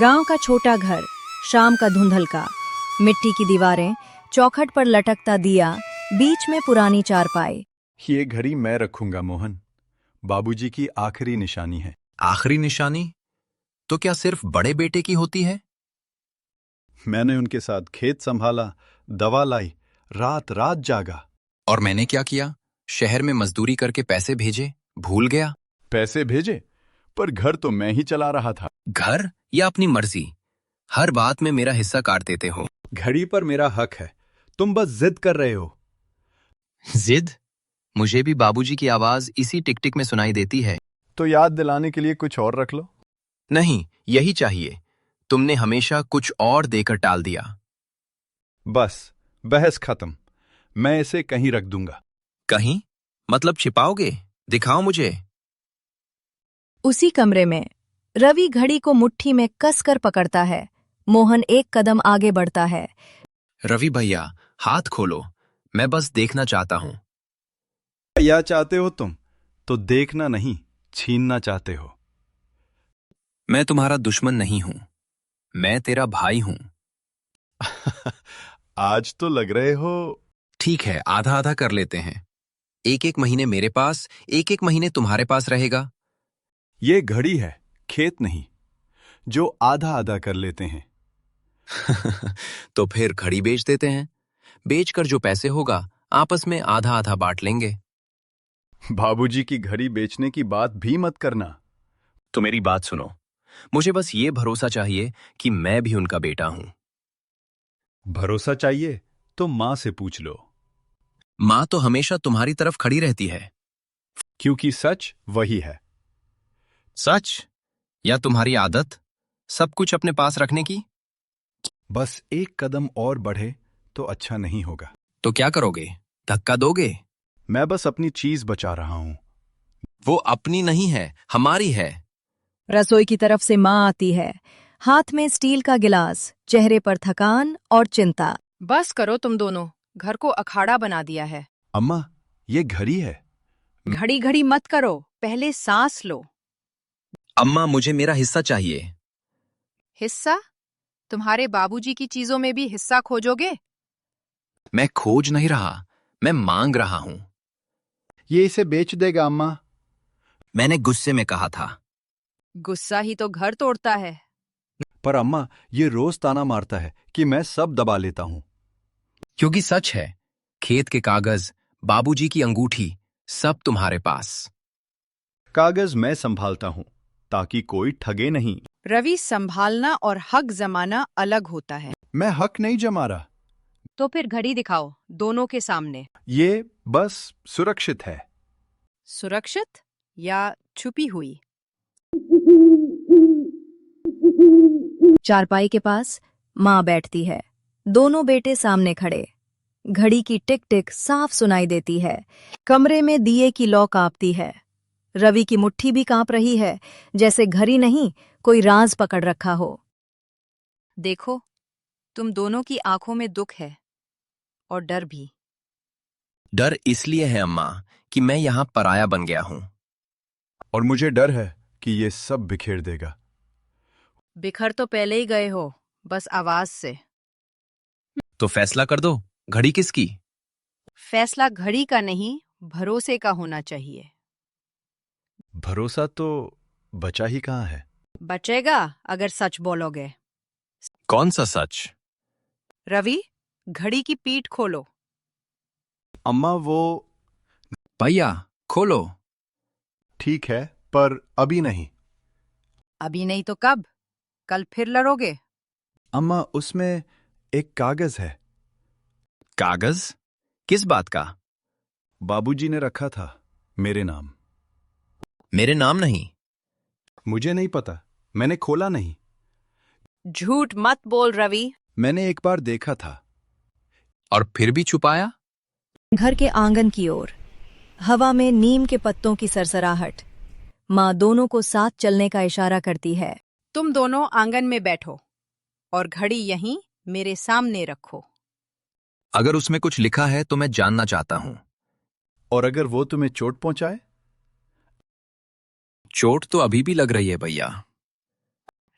गांव का छोटा घर, शाम का धुंधलका, मिट्टी की दीवारें, चौखट पर लटकता दिया, बीच में पुरानी चारपाई। ये घड़ी मैं रखूंगा मोहन। बाबूजी की आखिरी निशानी है। आखिरी निशानी तो क्या सिर्फ बड़े बेटे की होती है? मैंने उनके साथ खेत संभाला, दवा लाई, रात रात जागा। और मैंने क्या किया? शहर में मजदूरी करके पैसे भेजे, भूल गया? पैसे भेजे, पर घर तो मैं ही चला रहा था। घर या अपनी मर्जी, हर बात में मेरा हिस्सा काट देते हो। घड़ी पर मेरा हक है, तुम बस जिद कर रहे हो। जिद? मुझे भी बाबूजी की आवाज इसी टिक टिक में सुनाई देती है। तो याद दिलाने के लिए कुछ और रख लो। नहीं, यही चाहिए। तुमने हमेशा कुछ और देकर टाल दिया। बस, बहस खत्म। मैं इसे कहीं रख दूंगा। कहीं? मतलब छिपाओगे? दिखाओ मुझे। उसी कमरे में रवि घड़ी को मुट्ठी में कसकर पकड़ता है। मोहन एक कदम आगे बढ़ता है। रवि भैया, हाथ खोलो, मैं बस देखना चाहता हूं। या चाहते हो तुम तो देखना नहीं, छीनना चाहते हो। मैं तुम्हारा दुश्मन नहीं हूं, मैं तेरा भाई हूं। आज तो लग रहे हो। ठीक है, आधा आधा कर लेते हैं। एक एक महीने मेरे पास, एक एक महीने तुम्हारे पास रहेगा। ये घड़ी है, खेत नहीं, जो आधा आधा कर लेते हैं। तो फिर घड़ी बेच देते हैं। बेचकर जो पैसे होगा आपस में आधा आधा बांट लेंगे। बाबूजी की घड़ी बेचने की बात भी मत करना। तो मेरी बात सुनो, मुझे बस ये भरोसा चाहिए कि मैं भी उनका बेटा हूं। भरोसा चाहिए तो मां से पूछ लो। मां तो हमेशा तुम्हारी तरफ खड़ी रहती है। क्योंकि सच वही है। सच या तुम्हारी आदत, सब कुछ अपने पास रखने की? बस एक कदम और बढ़े तो अच्छा नहीं होगा। तो क्या करोगे? धक्का दोगे? मैं बस अपनी चीज बचा रहा हूं। वो अपनी नहीं है, हमारी है। रसोई की तरफ से मां आती है, हाथ में स्टील का गिलास, चेहरे पर थकान और चिंता। बस करो तुम दोनों, घर को अखाड़ा बना दिया है। अम्मा, ये घड़ी है। घड़ी घड़ी मत करो, पहले सांस लो। अम्मा, मुझे मेरा हिस्सा चाहिए। हिस्सा? तुम्हारे बाबूजी की चीजों में भी हिस्सा खोजोगे? मैं खोज नहीं रहा, मैं मांग रहा हूं। ये इसे बेच देगा अम्मा। मैंने गुस्से में कहा था। गुस्सा ही तो घर तोड़ता है। पर अम्मा, ये रोज ताना मारता है कि मैं सब दबा लेता हूं। क्योंकि सच है, खेत के कागज, बाबूजी की अंगूठी, सब तुम्हारे पास। कागज मैं संभालता हूं ताकि कोई ठगे नहीं। रवि, संभालना और हक जमाना अलग होता है। मैं हक नहीं जमा रहा। तो फिर घड़ी दिखाओ, दोनों के सामने। ये बस सुरक्षित है। सुरक्षित या छुपी हुई? चारपाई के पास मां बैठती है, दोनों बेटे सामने खड़े। घड़ी की टिक टिक साफ सुनाई देती है। कमरे में दिए की लौ कांपती है। रवि की मुट्ठी भी कांप रही है, जैसे घड़ी नहीं, कोई राज पकड़ रखा हो। देखो, तुम दोनों की आंखों में दुख है और डर भी। डर इसलिए है अम्मा कि मैं यहां पराया बन गया हूं। और मुझे डर है कि ये सब बिखेर देगा। बिखर तो पहले ही गए हो, बस आवाज से। तो फैसला कर दो, घड़ी किसकी? फैसला घड़ी का नहीं, भरोसे का होना चाहिए। भरोसा तो बचा ही कहाँ है। बचेगा अगर सच बोलोगे। कौन सा सच? रवि, घड़ी की पीठ खोलो। अम्मा, वो भैया, खोलो। ठीक है, पर अभी नहीं। अभी नहीं तो कब? कल फिर लड़ोगे? अम्मा, उसमें एक कागज है। कागज? किस बात का? बाबूजी ने रखा था, मेरे नाम। मेरे नाम नहीं? मुझे नहीं पता, मैंने खोला नहीं। झूठ मत बोल रवि। मैंने एक बार देखा था। और फिर भी छुपाया? घर के आंगन की ओर, हवा में नीम के पत्तों की सरसराहट। मां दोनों को साथ चलने का इशारा करती है। तुम दोनों आंगन में बैठो और घड़ी यहीं मेरे सामने रखो। अगर उसमें कुछ लिखा है तो मैं जानना चाहता हूं। और अगर वो तुम्हें चोट पहुंचाए? चोट तो अभी भी लग रही है भैया।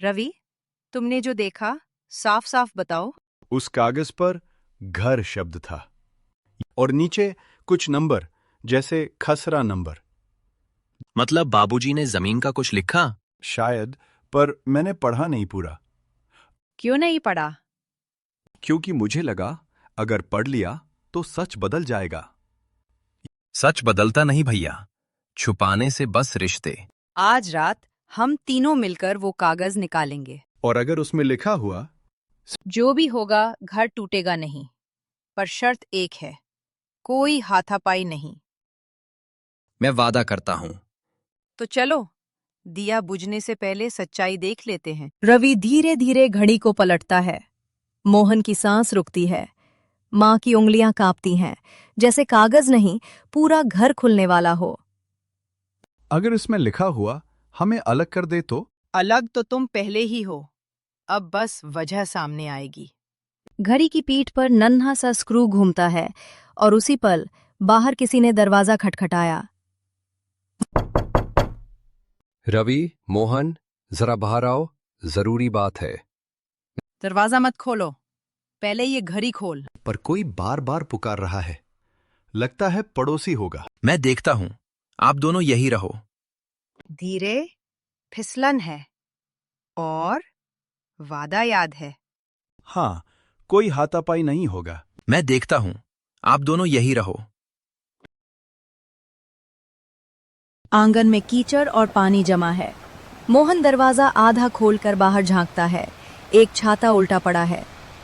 रवि, तुमने जो देखा साफ साफ बताओ। उस कागज पर घर शब्द था और नीचे कुछ नंबर, जैसे खसरा नंबर। मतलब बाबूजी ने जमीन का कुछ लिखा? शायद, पर मैंने पढ़ा नहीं पूरा, क्यों नहीं पढ़ा? क्योंकि मुझे लगा अगर पढ़ लिया तो सच बदल जाएगा। सच बदलता नहीं भैया, छुपाने से बस रिश्ते। आज रात हम तीनों मिलकर वो कागज निकालेंगे। और अगर उसमें लिखा हुआ, जो भी होगा घर टूटेगा नहीं, पर शर्त एक है, कोई हाथापाई नहीं। मैं वादा करता हूं। तो चलो, दिया बुझने से पहले सच्चाई देख लेते हैं। रवि धीरे धीरे घड़ी को पलटता है। मोहन की सांस रुकती है। माँ की उंगलियां कांपती हैं, जैसे कागज नहीं पूरा घर खुलने वाला हो। अगर इसमें लिखा हुआ हमें अलग कर दे तो? अलग तो तुम पहले ही हो, अब बस वजह सामने आएगी। घड़ी की पीठ पर नन्हा सा स्क्रू घूमता है और उसी पल बाहर किसी ने दरवाजा खटखटाया। रवि, मोहन, जरा बाहर आओ, जरूरी बात है। दरवाजा मत खोलो, पहले ये घड़ी खोल। पर कोई बार बार पुकार रहा है, लगता है पड़ोसी होगा। मैं देखता हूं, आप दोनों यही रहो। धीरे, फिसलन है और वादा याद है। हाँ, कोई हाथापाई नहीं होगा। मैं देखता हूं, आप दोनों यही रहो। आंगन में कीचड़ और पानी जमा है। मोहन दरवाजा आधा खोलकर बाहर झांकता है। एक छाता उल्टा पड़ा है।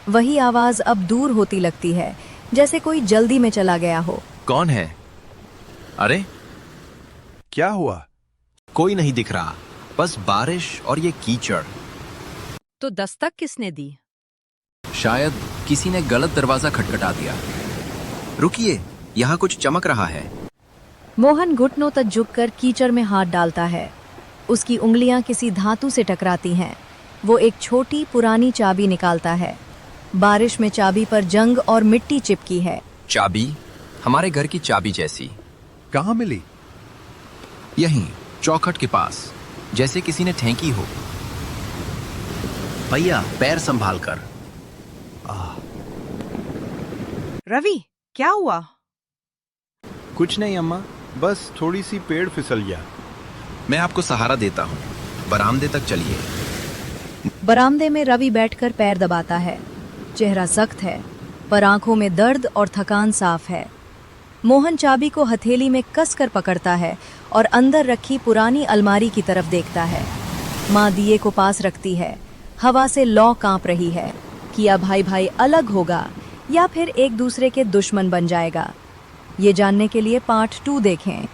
वही आवाज अब दूर होती लगती है, जैसे कोई जल्दी में चला गया हो। कौन है? अरे, क्या हुआ? कोई नहीं दिख रहा, बस बारिश और ये कीचड़। तो दस्तक किसने दी? शायद किसी ने गलत दरवाजा खटखटा दिया। रुकिए, यहाँ कुछ चमक रहा है। मोहन घुटनों तक झुककर कीचड़ में हाथ डालता है। उसकी उंगलियां किसी धातु से टकराती हैं। वो एक छोटी पुरानी चाबी निकालता है। बारिश में चाबी पर जंग और मिट्टी चिपकी है। चाबी? हमारे घर की चाबी जैसी। कहाँ मिली? यहीं, चौखट के पास, जैसे किसी ने ठेंकी हो। भैया, पैर संभाल कर। रवि, क्या हुआ? कुछ नहीं अम्मा, बस थोड़ी सी पेड़ फिसल गया। मैं आपको सहारा देता हूँ, बरामदे तक चलिए। बरामदे में रवि बैठकर पैर दबाता है। चेहरा सख्त है, पर आंखों में दर्द और थकान साफ है। मोहन चाबी को हथेली में कसकर पकड़ता है और अंदर रखी पुरानी अलमारी की तरफ देखता है। माँ दिए को पास रखती है। हवा से लौ कांप रही है। किया भाई भाई अलग होगा या फिर एक दूसरे के दुश्मन बन जाएगा? ये जानने के लिए पार्ट 2 देखें।